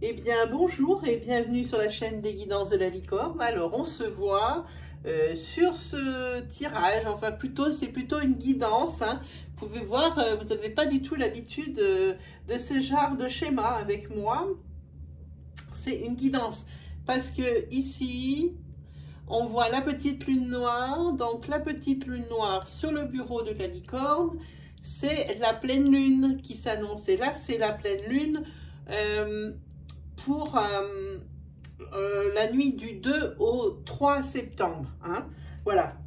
Eh bien, bonjour et bienvenue sur la chaîne des guidances de la licorne. Alors, on se voit sur ce tirage, enfin plutôt, c'est plutôt une guidance. Hein. Vous pouvez voir, vous n'avez pas du tout l'habitude de ce genre de schéma avec moi. C'est une guidance parce que ici, on voit la petite lune noire. Donc, la petite lune noire sur le bureau de la licorne, c'est la pleine lune qui s'annonce. Et là, c'est la pleine lune pour la nuit du 2 au 3 septembre. Hein. Voilà.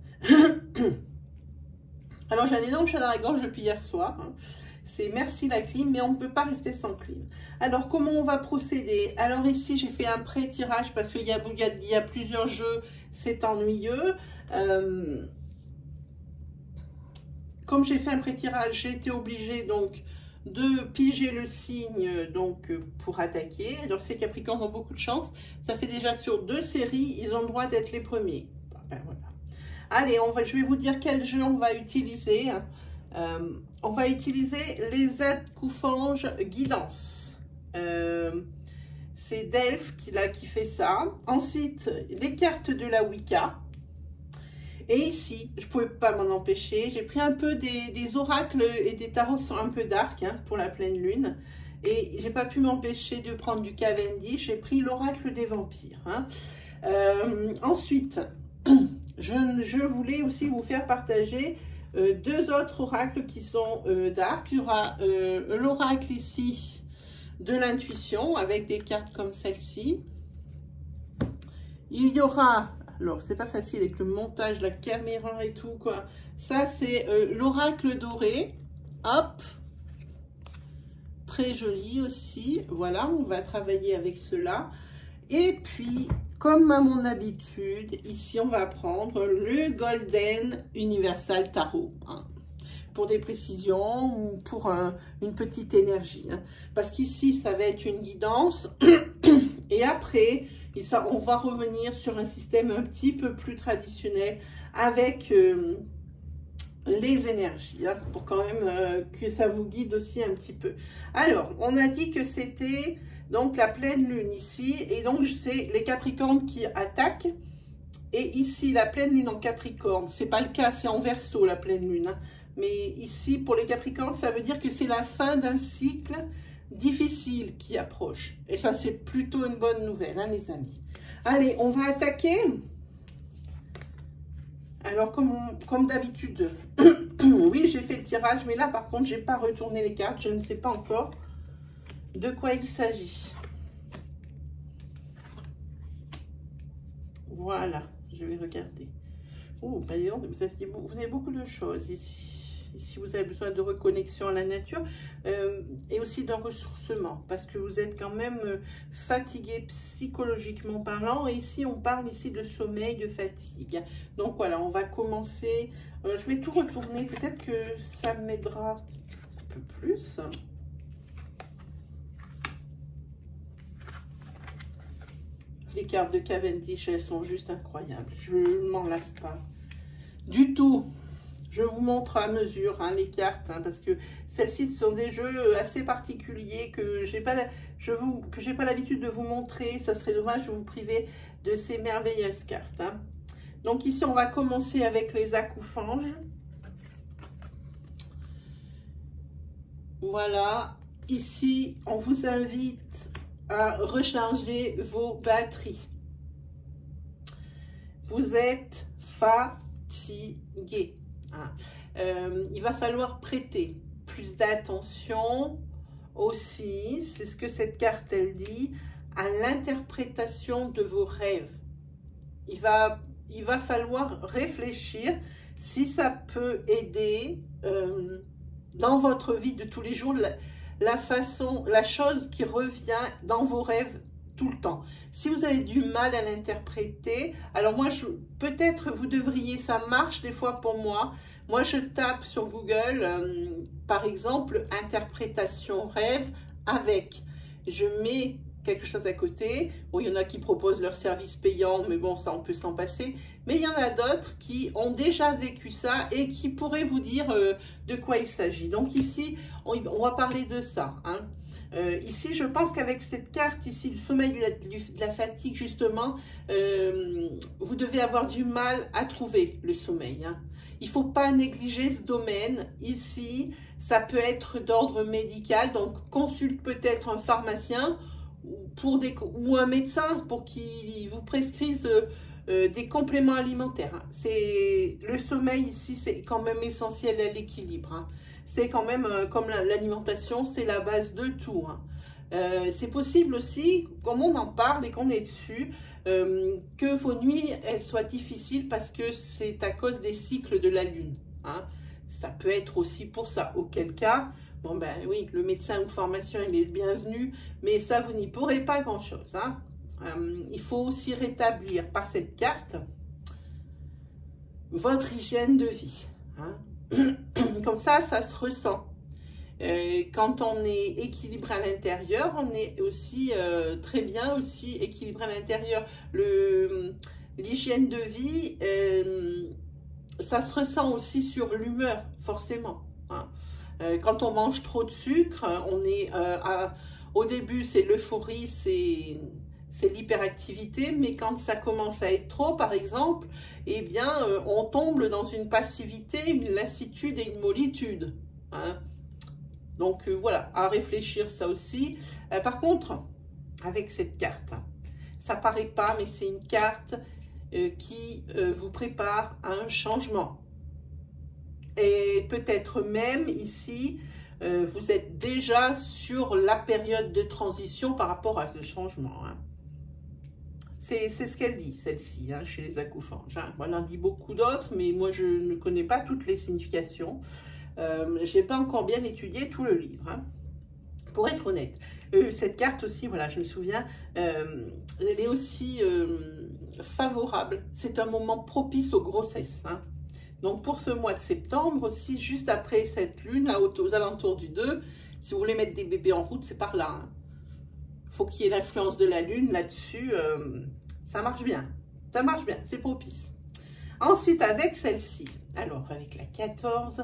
Alors, j'ai un énorme chat dans la gorge depuis hier soir. Hein. C'est merci la clim, mais on ne peut pas rester sans clim. Alors, comment on va procéder? Alors, ici, j'ai fait un pré-tirage parce qu'il y a plusieurs jeux, c'est ennuyeux. Comme j'ai fait un pré-tirage, j'ai été obligée donc de piger le signe donc pour attaquer. Alors, ces Capricornes ont beaucoup de chance. Ça fait déjà sur 2 séries, ils ont le droit d'être les premiers. Ben, voilà. Allez, je vais vous dire quel jeu on va utiliser. On va utiliser les acouphonges guidance. C'est Delphes qui fait ça. Ensuite, les cartes de la Wicca. Et ici, je ne pouvais pas m'en empêcher. J'ai pris un peu des oracles et des tarots qui sont un peu dark hein, pour la pleine lune. Et j'ai pas pu m'empêcher de prendre du Cavendish. J'ai pris l'oracle des vampires. Hein. Ensuite, je voulais aussi vous faire partager 2 autres oracles qui sont dark. Il y aura l'oracle ici de l'intuition avec des cartes comme celle-ci. Il y aura, alors c'est pas facile avec le montage, la caméra et tout quoi. Ça c'est l'oracle doré. Hop, très joli aussi. Voilà, on va travailler avec cela. Et puis, comme à mon habitude, ici on va prendre le Golden Universal Tarot. Hein, pour des précisions ou pour une petite énergie. Hein. Parce qu'ici, ça va être une guidance. Et après, on va revenir sur un système un petit peu plus traditionnel avec les énergies. Hein, pour quand même que ça vous guide aussi un petit peu. Alors, on a dit que c'était donc la pleine lune ici. Et donc, c'est les Capricornes qui attaquent. Et ici, la pleine lune en Capricorne, c'est pas le cas, c'est en Verseau la pleine lune. Hein. Mais ici, pour les Capricornes, ça veut dire que c'est la fin d'un cycle difficile qui approche. Et ça, c'est plutôt une bonne nouvelle, hein, les amis. Allez, on va attaquer. Alors, comme d'habitude, oui, j'ai fait le tirage, mais là, par contre, j'ai pas retourné les cartes. Je ne sais pas encore de quoi il s'agit. Voilà, je vais regarder. Oh, bah, vous avez beaucoup de choses ici. Si vous avez besoin de reconnexion à la nature et aussi d'un ressourcement parce que vous êtes quand même fatigué psychologiquement parlant. Et ici, on parle ici de sommeil, de fatigue. Donc voilà, on va commencer. Je vais tout retourner. Peut-être que ça m'aidera un peu plus. Les cartes de Cavendish, elles sont juste incroyables. Je ne m'en lasse pas du tout. Je vous montre à mesure hein, les cartes, hein, parce que celles-ci sont des jeux assez particuliers que j'ai pas l'habitude de vous montrer. Ça serait dommage de vous priver de ces merveilleuses cartes. Hein. Donc ici, on va commencer avec les acouphonges. Voilà. Ici, on vous invite à recharger vos batteries. Vous êtes fatigué. Hein. Il va falloir prêter plus d'attention aussi, c'est ce que cette carte elle dit, à l'interprétation de vos rêves. Il va falloir réfléchir si ça peut aider dans votre vie de tous les jours, la chose qui revient dans vos rêves tout le temps. Si vous avez du mal à l'interpréter, alors moi, peut-être vous devriez, ça marche des fois pour moi. Moi, je tape sur Google, par exemple, interprétation rêve avec. Je mets quelque chose à côté. Bon, il y en a qui proposent leur service payant, mais bon, ça, on peut s'en passer. Mais il y en a d'autres qui ont déjà vécu ça et qui pourraient vous dire de quoi il s'agit. Donc ici, on va parler de ça. Hein. Ici, je pense qu'avec cette carte, ici, le sommeil de la fatigue, justement, vous devez avoir du mal à trouver le sommeil. Hein. Il ne faut pas négliger ce domaine. Ici, ça peut être d'ordre médical, donc consulte peut-être un pharmacien ou un médecin pour qu'il vous prescrise des compléments alimentaires. Hein. Le sommeil ici, c'est quand même essentiel à l'équilibre. Hein. C'est quand même, comme l'alimentation, c'est la base de tout. Hein. C'est possible aussi, comme on en parle et qu'on est dessus, que vos nuits, elles soient difficiles parce que c'est à cause des cycles de la Lune. Hein. Ça peut être aussi pour ça. Auquel cas, bon ben oui, le médecin ou le pharmacien, il est le bienvenu, mais ça, vous n'y pourrez pas grand-chose. Hein. Il faut aussi rétablir par cette carte votre hygiène de vie. Hein. Comme ça se ressent. Quand on est équilibré à l'intérieur, on est aussi très bien aussi équilibré à l'intérieur. L'hygiène de vie, ça se ressent aussi sur l'humeur, forcément. Hein. Quand on mange trop de sucre, on est au début, c'est l'euphorie, c'est l'hyperactivité, mais quand ça commence à être trop, par exemple, eh bien, on tombe dans une passivité, une lassitude et une mollitude. Hein. Donc, voilà, à réfléchir ça aussi. Par contre, avec cette carte, ça paraît pas, mais c'est une carte qui vous prépare à un changement. Et peut-être même ici, vous êtes déjà sur la période de transition par rapport à ce changement. Hein. C'est ce qu'elle dit, celle-ci, hein, chez les acoufanges. Hein. Elle en dit beaucoup d'autres, mais moi, je ne connais pas toutes les significations. Je n'ai pas encore bien étudié tout le livre, hein, pour être honnête. Cette carte aussi, voilà, je me souviens, elle est aussi favorable. C'est un moment propice aux grossesses. Hein. Donc, pour ce mois de septembre aussi, juste après cette lune, là, aux alentours du 2, si vous voulez mettre des bébés en route, c'est par là. Hein. Faut qu'il y ait l'influence de la lune là-dessus, ça marche bien, c'est propice. Ensuite, avec celle-ci, alors avec la 14,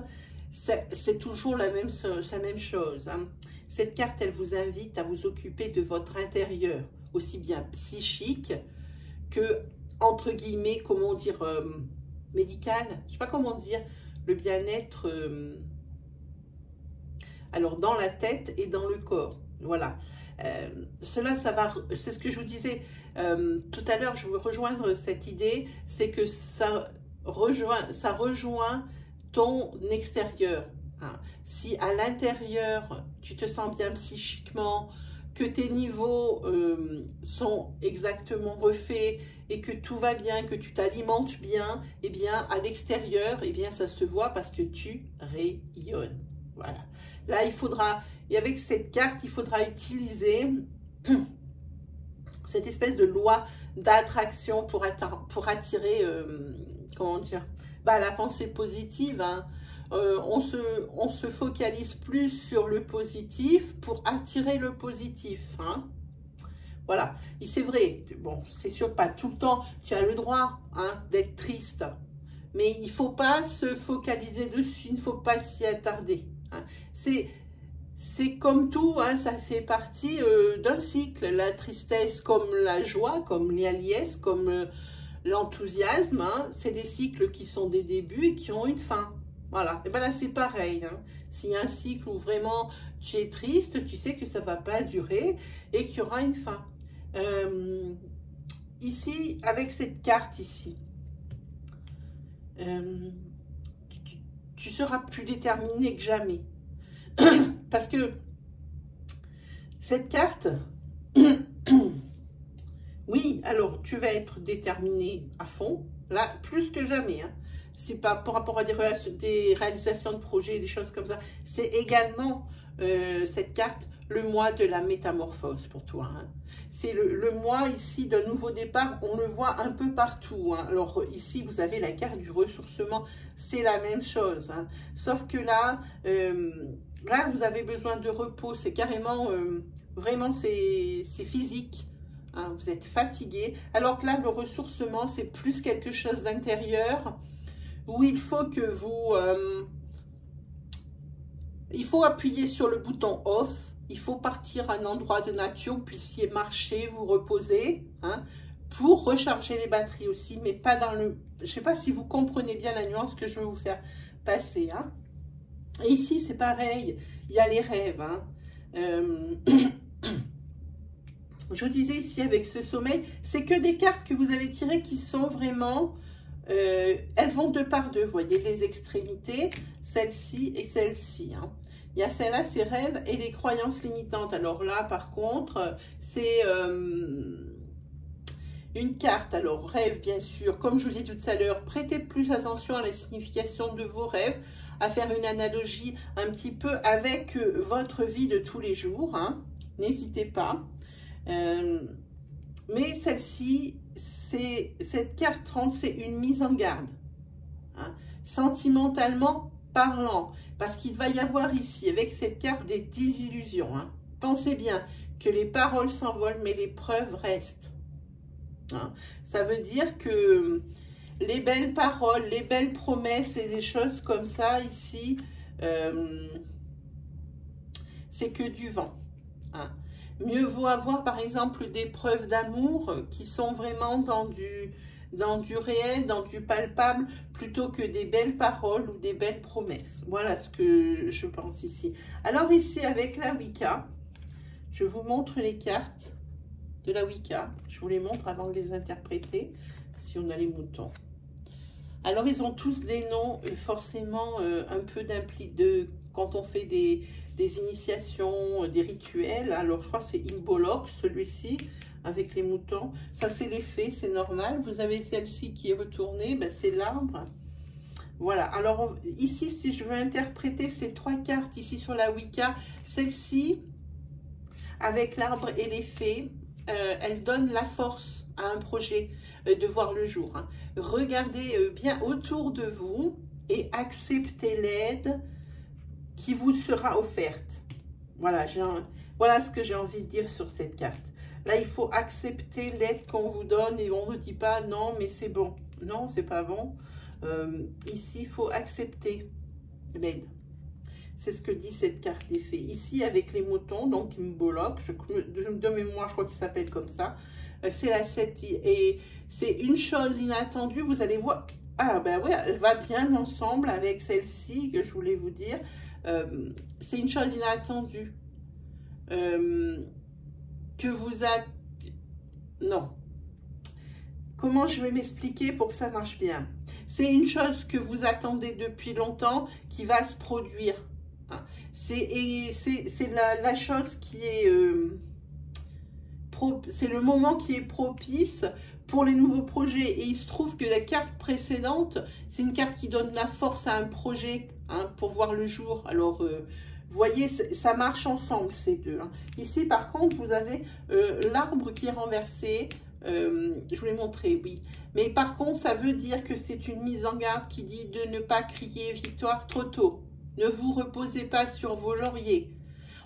c'est toujours la même chose. Hein. Cette carte, elle vous invite à vous occuper de votre intérieur, aussi bien psychique que, entre guillemets, comment dire, médical, je ne sais pas comment dire, le bien-être, alors dans la tête et dans le corps, voilà. Cela, ça va, c'est ce que je vous disais tout à l'heure, je veux rejoindre cette idée, c'est que ça rejoint ton extérieur. Hein. Si à l'intérieur, tu te sens bien psychiquement, que tes niveaux sont exactement refaits et que tout va bien, que tu t'alimentes bien, eh bien, à l'extérieur, eh bien, ça se voit parce que tu rayonnes. Voilà. Là, il faudra, et avec cette carte, il faudra utiliser cette espèce de loi d'attraction pour attirer, comment dire, bah, la pensée positive. Hein. On se focalise plus sur le positif pour attirer le positif. Hein. Voilà. Et c'est vrai, bon, c'est sûr, pas tout le temps, tu as le droit, hein, d'être triste. Mais il ne faut pas se focaliser dessus, il ne faut pas s'y attarder. Hein. C'est comme tout, hein, ça fait partie d'un cycle. La tristesse comme la joie, comme la liesse, comme l'enthousiasme, hein, c'est des cycles qui sont des débuts et qui ont une fin. Voilà, et bien là c'est pareil. Hein. S'il y a un cycle où vraiment tu es triste, tu sais que ça ne va pas durer et qu'il y aura une fin. Ici, avec cette carte ici, tu seras plus déterminé que jamais. Parce que cette carte, oui, alors tu vas être déterminé à fond, là, plus que jamais. Hein. C'est pas par rapport à des réalisations de projets, des choses comme ça. C'est également cette carte, le mois de la métamorphose pour toi. Hein. C'est le mois ici d'un nouveau départ, on le voit un peu partout. Hein. Alors ici, vous avez la carte du ressourcement, c'est la même chose. Hein. Sauf que là, là, vous avez besoin de repos, c'est carrément, vraiment, c'est physique. Hein. Vous êtes fatigué. Alors que là, le ressourcement, c'est plus quelque chose d'intérieur où il faut que vous... il faut appuyer sur le bouton off. il faut partir à un endroit de nature, vous puissiez marcher, vous reposer, hein, pour recharger les batteries aussi, mais pas dans le... Je ne sais pas si vous comprenez bien la nuance que je veux vous faire passer. Hein. Et ici, c'est pareil, il y a les rêves. Hein. Je vous disais ici, avec ce sommeil, c'est que des cartes que vous avez tirées qui sont vraiment... elles vont deux par deux, vous voyez, les extrémités, celle-ci et celle-ci. Hein. Il y a celle-là, c'est rêves et les croyances limitantes. Alors là, par contre, c'est une carte. Alors, rêve, bien sûr, comme je vous ai dit tout à l'heure, prêtez plus attention à la signification de vos rêves, à faire une analogie un petit peu avec votre vie de tous les jours. Hein. N'hésitez pas. Mais celle-ci, cette carte 30, c'est une mise en garde. Hein. Sentimentalement parlant, parce qu'il va y avoir ici, avec cette carte, des désillusions. Hein. Pensez bien que les paroles s'envolent, mais les preuves restent. Hein. Ça veut dire que les belles paroles, les belles promesses et des choses comme ça, ici, c'est que du vent. Hein. Mieux vaut avoir, par exemple, des preuves d'amour qui sont vraiment dans du réel, dans du palpable, plutôt que des belles paroles ou des belles promesses. Voilà ce que je pense ici. Alors ici, avec la Wicca, je vous montre les cartes de la Wicca. Je vous les montre avant de les interpréter, si on a les moutons. Alors, ils ont tous des noms forcément un peu de quand on fait des initiations, des rituels. Alors, je crois que c'est Imbolc, celui-ci, avec les moutons. Ça, c'est les fées, c'est normal. Vous avez celle-ci qui est retournée, ben, c'est l'arbre. Voilà. Alors, ici, si je veux interpréter ces trois cartes ici sur la Wicca, celle-ci, avec l'arbre et les fées, elle donne la force à un projet de voir le jour. Hein. Regardez bien autour de vous et acceptez l'aide qui vous sera offerte. Voilà, voilà ce que j'ai envie de dire sur cette carte. Là, il faut accepter l'aide qu'on vous donne et on ne dit pas non, mais c'est bon. Non, c'est pas bon. Ici, il faut accepter l'aide. C'est ce que dit cette carte des fées. Ici, avec les moutons, donc Imbolc, de mémoire, je crois qu'il s'appelle comme ça. C'est la 7 et c'est une chose inattendue. Vous allez voir, ah ben oui, elle va bien ensemble avec celle-ci que je voulais vous dire. C'est une chose inattendue que vous a... Non. Comment je vais m'expliquer pour que ça marche bien? C'est une chose que vous attendez depuis longtemps qui va se produire. C'est la chose qui est... c'est le moment qui est propice pour les nouveaux projets. Et il se trouve que la carte précédente, c'est une carte qui donne la force à un projet, hein, pour voir le jour. Alors, vous voyez, ça marche ensemble, ces deux. Hein. Ici, par contre, vous avez l'arbre qui est renversé. Je vous l'ai montré, oui. Mais par contre, ça veut dire que c'est une mise en garde qui dit de ne pas crier victoire trop tôt. Ne vous reposez pas sur vos lauriers.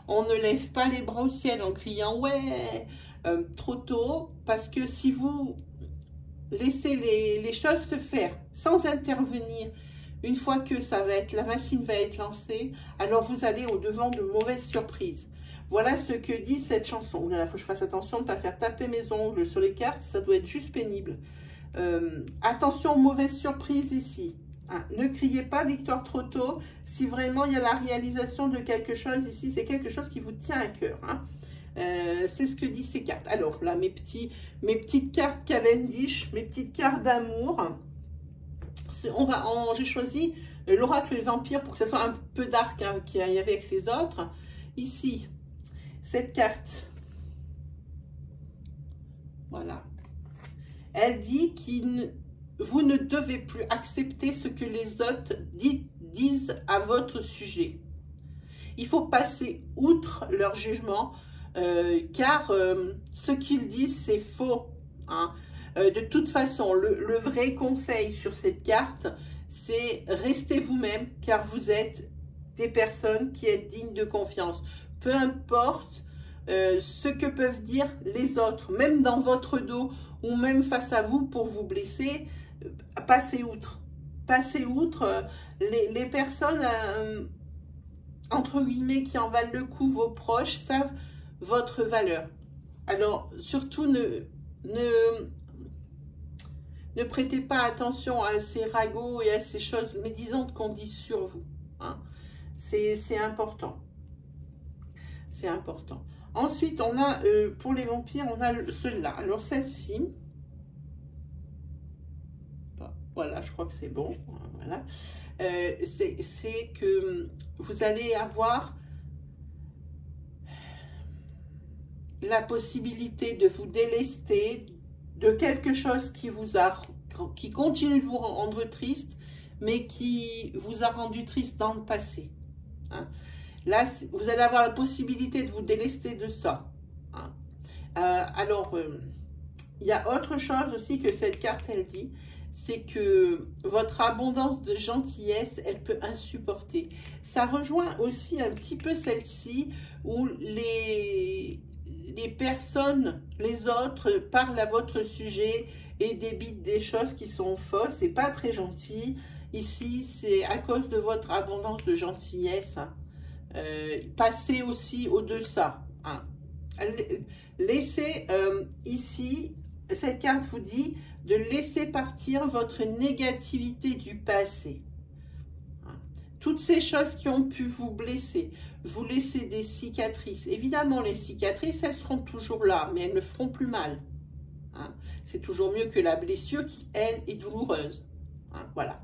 On ne lève pas les bras au ciel en criant « ouais » trop tôt, parce que si vous laissez les choses se faire sans intervenir, une fois que la machine va être lancée, alors vous allez au-devant de mauvaises surprises. Voilà ce que dit cette chanson. Oh là là, faut que je fasse attention de ne pas faire taper mes ongles sur les cartes, ça doit être juste pénible. Attention, mauvaise surprise ici. Hein, ne criez pas victoire trop tôt. Si vraiment il y a la réalisation de quelque chose ici, c'est quelque chose qui vous tient à cœur. Hein. C'est ce que disent ces cartes. Alors là, mes petites cartes Cavendish, mes petites cartes d'amour. J'ai choisi l'oracle des vampires pour que ça soit un peu dark, hein, qu'il y avait avec les autres. Ici, cette carte, voilà, elle dit vous ne devez plus accepter ce que les autres disent à votre sujet. Il faut passer outre leur jugement, car ce qu'ils disent, c'est faux. Hein. De toute façon, le vrai conseil sur cette carte, c'est restez vous-même, car vous êtes des personnes qui êtes dignes de confiance. Peu importe ce que peuvent dire les autres, même dans votre dos ou même face à vous pour vous blesser, passez outre. Passez outre. Les personnes entre guillemets, qui en valent le coup, vos proches, savent votre valeur. Alors, surtout, ne prêtez pas attention à ces ragots et à ces choses médisantes qu'on dit sur vous. Hein. C'est important. C'est important. Ensuite, on a, pour les vampires, on a celle-là. Alors, celle-ci, voilà, je crois que c'est bon. Voilà. C'est que vous allez avoir la possibilité de vous délester de quelque chose qui continue de vous rendre triste, mais qui vous a rendu triste dans le passé. Hein. Là, vous allez avoir la possibilité de vous délester de ça. Hein. Il y a autre chose aussi que cette carte, elle dit, c'est que votre abondance de gentillesse, elle peut insupporter. Ça rejoint aussi un petit peu celle-ci, où les personnes, les autres, parlent à votre sujet et débitent des choses qui sont fausses. C'est pas très gentil. Ici, c'est à cause de votre abondance de gentillesse. Hein. Passez aussi au-delà. Hein. Laissez ici, cette carte vous dit de laisser partir votre négativité du passé. Hein. Toutes ces choses qui ont pu vous blesser, vous laisser des cicatrices. Évidemment, les cicatrices, elles seront toujours là, mais elles ne feront plus mal. Hein. C'est toujours mieux que la blessure qui, elle, est douloureuse. Hein. Voilà.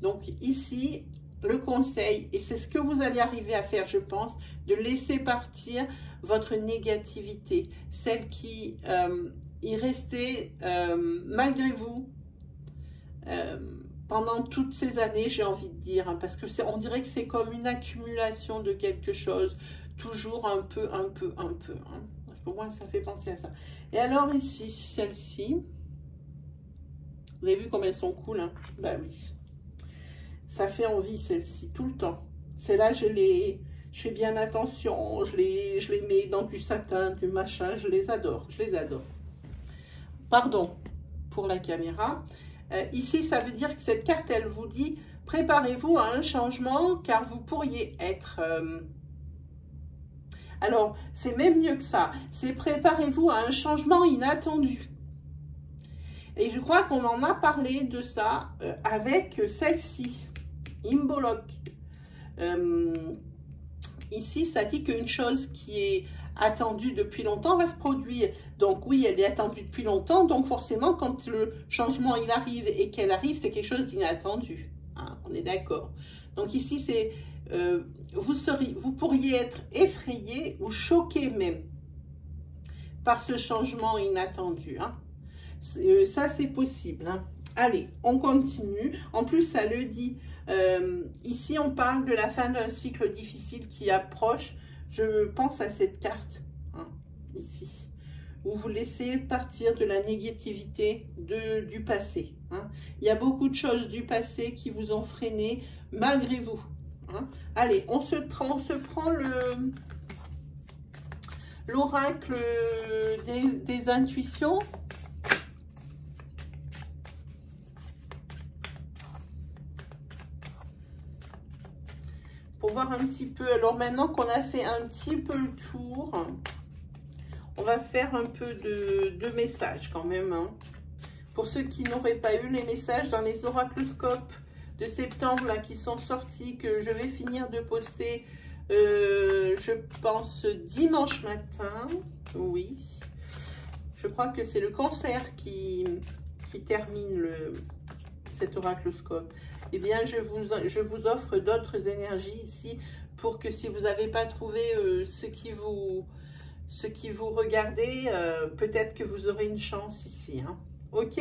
Donc ici, le conseil, et c'est ce que vous allez arriver à faire, je pense, de laisser partir votre négativité, celle qui est restée malgré vous pendant toutes ces années, j'ai envie de dire, hein, parce que on dirait que c'est comme une accumulation de quelque chose, toujours un peu. Hein, parce que moi, ça fait penser à ça. Et alors ici, celle-ci, vous avez vu comme elles sont cool, hein? Bah oui. Ça fait envie, celle-ci, tout le temps. Celle-là, je fais bien attention, je les mets dans du satin, du machin, je les adore, Pardon pour la caméra. Ici, ça veut dire que cette carte, elle vous dit, préparez-vous à un changement, car vous pourriez être... Alors, c'est même mieux que ça. C'est préparez-vous à un changement inattendu. Et je crois qu'on en a parlé de ça avec celle-ci. Imbolc. Ici, ça dit qu'une chose qui est attendue depuis longtemps va se produire. Donc oui, elle est attendue depuis longtemps. Donc forcément, quand le changement il arrive et qu'elle arrive, c'est quelque chose d'inattendu. Hein, on est d'accord. Donc ici, c'est vous pourriez être effrayé ou choqué même par ce changement inattendu. Hein. Ça, c'est possible. Hein. Allez, on continue. En plus, ça le dit. Ici, on parle de la fin d'un cycle difficile qui approche. Je pense à cette carte, hein, ici, où vous laissez partir de la négativité du passé. Hein. Il y a beaucoup de choses du passé qui vous ont freiné malgré vous. Hein. Allez, on se prend l'oracle des intuitions. Pour voir un petit peu, alors maintenant qu'on a fait un petit peu le tour, on va faire un peu de messages quand même. Hein. Pour ceux qui n'auraient pas eu les messages dans les oracloscopes de septembre là, qui sont sortis, que je vais finir de poster, je pense dimanche matin, oui. Je crois que c'est le cancer qui termine cet oracloscope. Eh bien, je vous offre d'autres énergies ici pour que si vous n'avez pas trouvé ce qui vous regardez, peut-être que vous aurez une chance ici. Hein. Ok?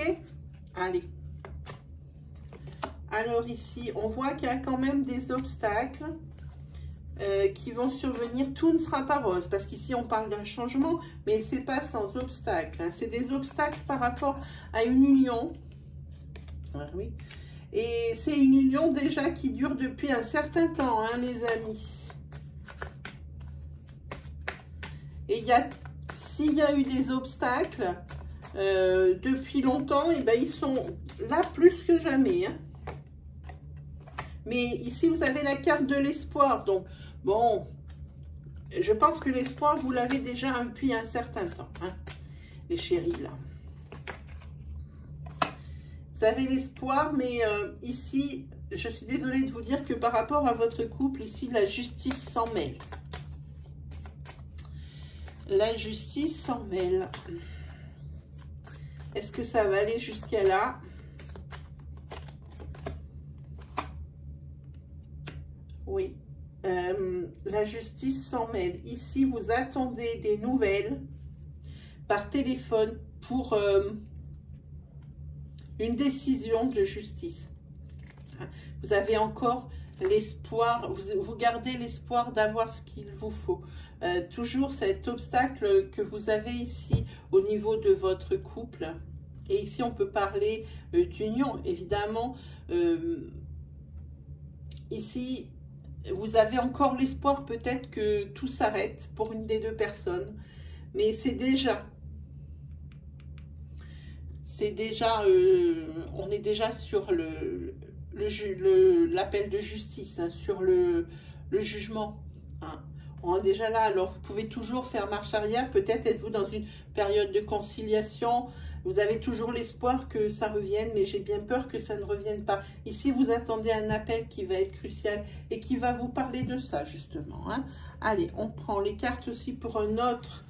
Allez. Alors ici, on voit qu'il y a quand même des obstacles qui vont survenir. Tout ne sera pas rose parce qu'ici, on parle d'un changement, mais ce n'est pas sans obstacle. Hein. C'est des obstacles par rapport à une union. Ah, oui. Et c'est une union déjà qui dure depuis un certain temps, hein, les amis. Et s'il y a eu des obstacles depuis longtemps, et ben ils sont là plus que jamais. Hein. Mais ici, vous avez la carte de l'espoir. Donc, Bon, je pense que l'espoir, vous l'avez déjà depuis un certain temps, hein, les chéris, là. Vous avez l'espoir, mais ici, je suis désolée de vous dire que par rapport à votre couple, ici, la justice s'en mêle. La justice s'en mêle. Est-ce que ça va aller jusqu'à là? Oui. La justice s'en mêle. Ici, vous attendez des nouvelles par téléphone pour une décision de justice. Vous avez encore l'espoir, vous gardez l'espoir d'avoir ce qu'il vous faut. Toujours cet obstacle que vous avez ici au niveau de votre couple. Et ici, on peut parler d'union, évidemment. Ici, vous avez encore l'espoir peut-être que tout s'arrête pour une des deux personnes. Mais c'est déjà, on est déjà sur l'appel de justice, hein, sur le jugement. Hein. On est déjà là, alors vous pouvez toujours faire marche arrière. Peut-être êtes-vous dans une période de conciliation. Vous avez toujours l'espoir que ça revienne, mais j'ai bien peur que ça ne revienne pas. Ici, vous attendez un appel qui va être crucial et qui va vous parler de ça, justement. Hein. Allez, on prend les cartes aussi pour un autre,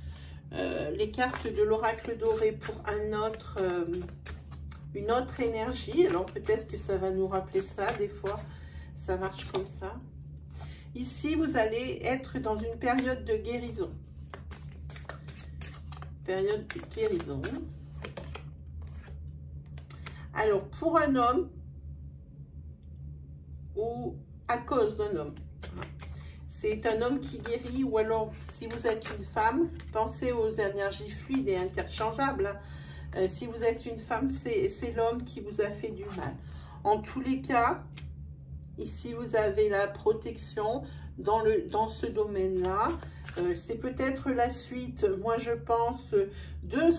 les cartes de l'oracle doré pour un autre, une autre énergie. Alors, peut-être que ça va nous rappeler ça, des fois, ça marche comme ça. Ici, vous allez être dans une période de guérison. Période de guérison. Alors, pour un homme ou à cause d'un homme, c'est un homme qui guérit, ou alors, si vous êtes une femme, pensez aux énergies fluides et interchangeables. Hein. Si vous êtes une femme, c'est l'homme qui vous a fait du mal. En tous les cas, ici, vous avez la protection dans ce domaine-là. C'est peut-être la suite, moi je pense, de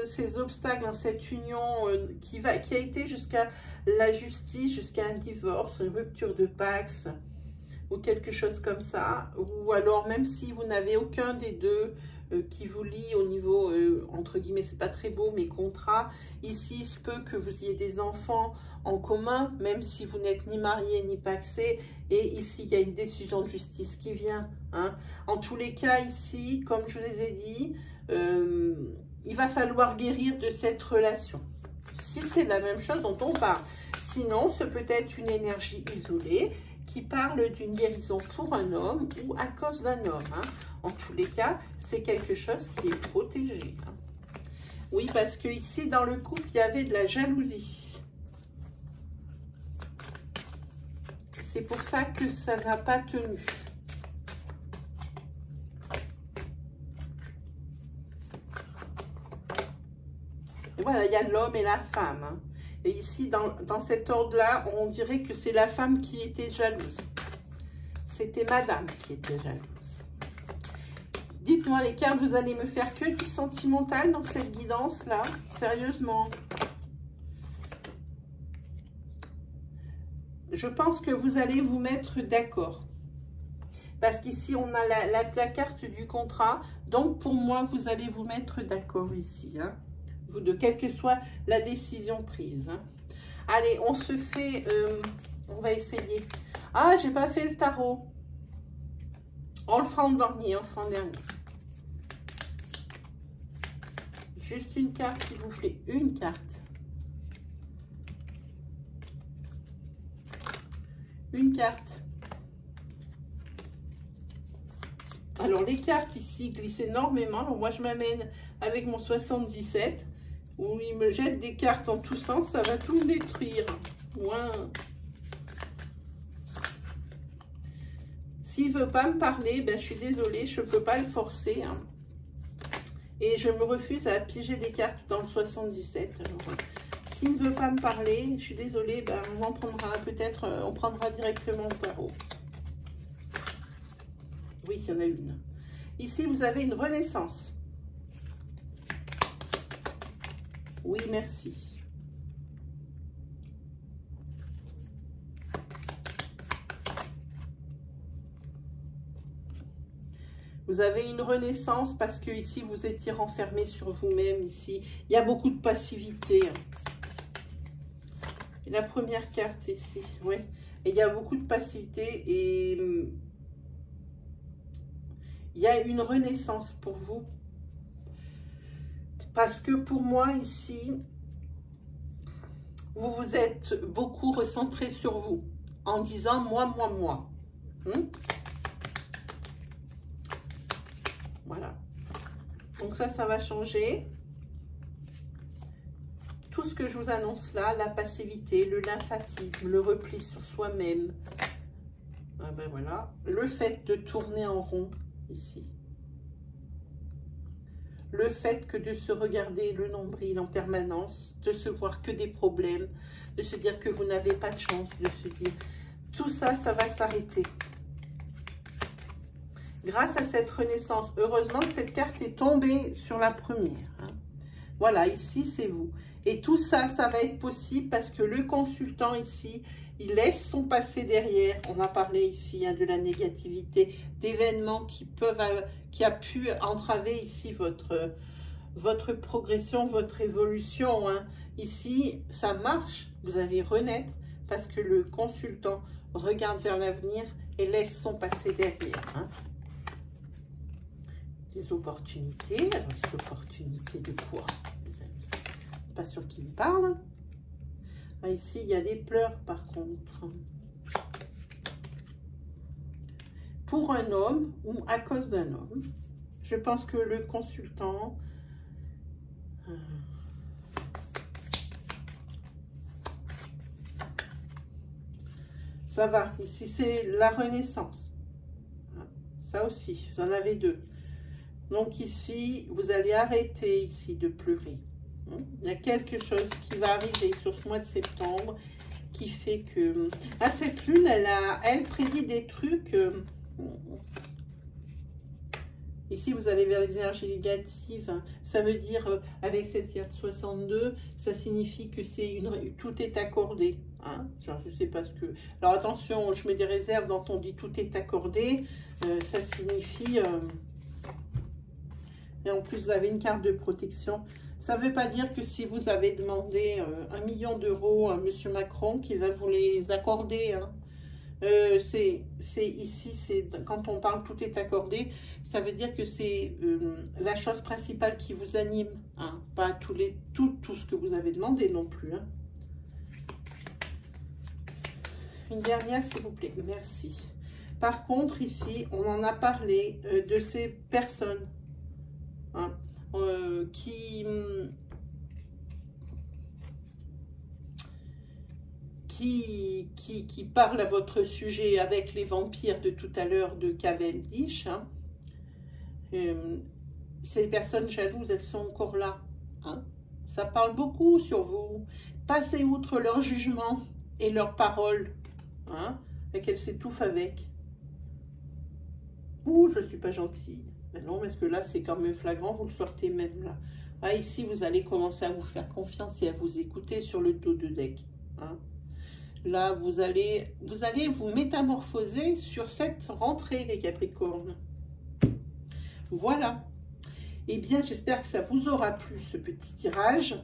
ces obstacles dans cette union qui a été jusqu'à la justice, jusqu'à un divorce, une rupture de Pax ou quelque chose comme ça. Ou alors même si vous n'avez aucun des deux qui vous lie au niveau, entre guillemets, c'est pas très beau, mais contrat. Ici, il se peut que vous ayez des enfants en commun, même si vous n'êtes ni marié ni paxé. Et ici, il y a une décision de justice qui vient. Hein. En tous les cas, ici, comme je les ai dit, il va falloir guérir de cette relation. Si c'est la même chose dont on parle. Sinon, ce peut être une énergie isolée qui parle d'une guérison pour un homme ou à cause d'un homme. Hein. En tous les cas, c'est quelque chose qui est protégé. Hein. Oui, parce que ici, dans le couple, il y avait de la jalousie. C'est pour ça que ça n'a pas tenu. Et voilà, il y a l'homme et la femme. Hein. Et ici, dans cet ordre-là, on dirait que c'est la femme qui était jalouse. C'était madame qui était jalouse. Dites-moi les cartes, vous allez me faire que du sentimental dans cette guidance-là? Sérieusement. Je pense que vous allez vous mettre d'accord. Parce qu'ici, on a la carte du contrat. Donc, pour moi, vous allez vous mettre d'accord ici. Hein. De quelle que soit la décision prise. Hein. Allez, on se fait... on va essayer. Ah, j'ai pas fait le tarot. On le fera en dernier, on le fera en dernier. Juste une carte, s'il vous plaît. Une carte. Une carte. Alors, les cartes ici glissent énormément. Alors, moi, je m'amène avec mon 77. Où il me jette des cartes en tous sens. Ça va tout détruire. Moi... S'il ne veut pas me parler, ben, je suis désolée, je ne peux pas le forcer. Hein. Et je me refuse à piger des cartes dans le 77. S'il ne veut pas me parler, je suis désolée, ben, on en prendra peut-être, on prendra directement le tarot. Oui, il y en a une. Ici, vous avez une renaissance. Oui, merci. Vous avez une renaissance parce que ici, vous étiez renfermé sur vous-même. Ici, il y a beaucoup de passivité. Et la première carte ici, oui. Et il y a beaucoup de passivité et il y a une renaissance pour vous. Parce que pour moi, ici, vous vous êtes beaucoup recentré sur vous en disant moi, moi, moi. Voilà. Donc ça va changer. Tout ce que je vous annonce là, la passivité, le lymphatisme, le repli sur soi-même. Ah ben voilà. Le fait de tourner en rond ici. Le fait que de se regarder le nombril en permanence, de se voir que des problèmes, de se dire que vous n'avez pas de chance, de se dire... Tout ça, ça va s'arrêter. Grâce à cette renaissance, heureusement que cette carte est tombée sur la première. Voilà, ici, c'est vous. Et tout ça, ça va être possible parce que le consultant ici, il laisse son passé derrière. On a parlé ici de la négativité, d'événements qui a pu entraver ici votre progression, votre évolution. Ici, ça marche. Vous allez renaître parce que le consultant regarde vers l'avenir et laisse son passé derrière. Des opportunités. Alors, des opportunités de quoi, les amis? Pas sûr qu'il me parle. Ah, ici, il y a des pleurs, par contre. Pour un homme ou à cause d'un homme. Je pense que le consultant... ça va. Ici, c'est la renaissance. Ça aussi, vous en avez deux. Donc ici, vous allez arrêter ici de pleurer. Il y a quelque chose qui va arriver sur ce mois de septembre qui fait que... Ah, cette lune, elle prédit des trucs... Ici, vous allez vers les énergies négatives. Ça veut dire, avec cette carte 62, ça signifie que tout est accordé. Genre, je sais pas ce que... Alors, attention, je mets des réserves quand on dit tout est accordé. Ça signifie... Et en plus, vous avez une carte de protection. Ça ne veut pas dire que si vous avez demandé 1 million d'euros à M. Macron, qu'il va vous les accorder. Ici, quand on parle tout est accordé, ça veut dire que c'est la chose principale qui vous anime. Pas tout ce que vous avez demandé non plus. Une dernière, s'il vous plaît. Merci. Par contre, ici, on en a parlé de ces personnes. Qui parle à votre sujet avec les vampires de tout à l'heure de Cavendish. Ces personnes jalouses, elles sont encore là. Ça parle beaucoup sur vous. Passez outre leur jugement et leurs paroles. Et qu'elles s'étouffent avec. Ouh, je ne suis pas gentille. Ben non, parce que là, c'est quand même flagrant, vous le sortez même là. Ici, vous allez commencer à vous faire confiance et à vous écouter sur le dos de deck. Là, vous allez vous métamorphoser sur cette rentrée, les Capricornes. Voilà. Eh bien, j'espère que ça vous aura plu, ce petit tirage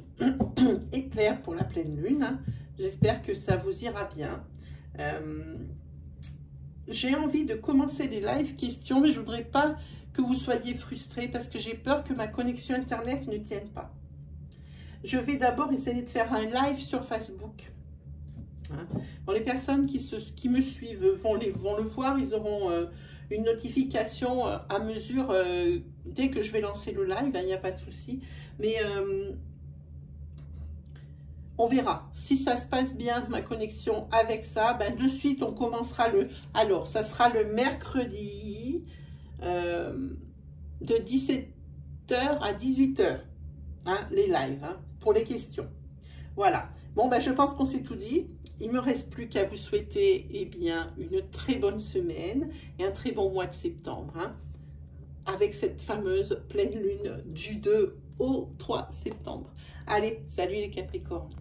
éclair pour la pleine lune. J'espère que ça vous ira bien. J'ai envie de commencer les live questions, mais je ne voudrais pas que vous soyez frustrés parce que j'ai peur que ma connexion Internet ne tienne pas. Je vais d'abord essayer de faire un live sur Facebook. Bon, les personnes qui me suivent vont le voir, ils auront une notification à mesure dès que je vais lancer le live, il n'y a pas de souci. Mais on verra. Si ça se passe bien, ma connexion avec ça, de suite, on commencera Alors, ça sera le mercredi de 17h à 18h, les lives, pour les questions. Voilà. Bon, je pense qu'on s'est tout dit. Il ne me reste plus qu'à vous souhaiter une très bonne semaine et un très bon mois de septembre, avec cette fameuse pleine lune du 2 au 3 septembre. Allez, salut les Capricornes.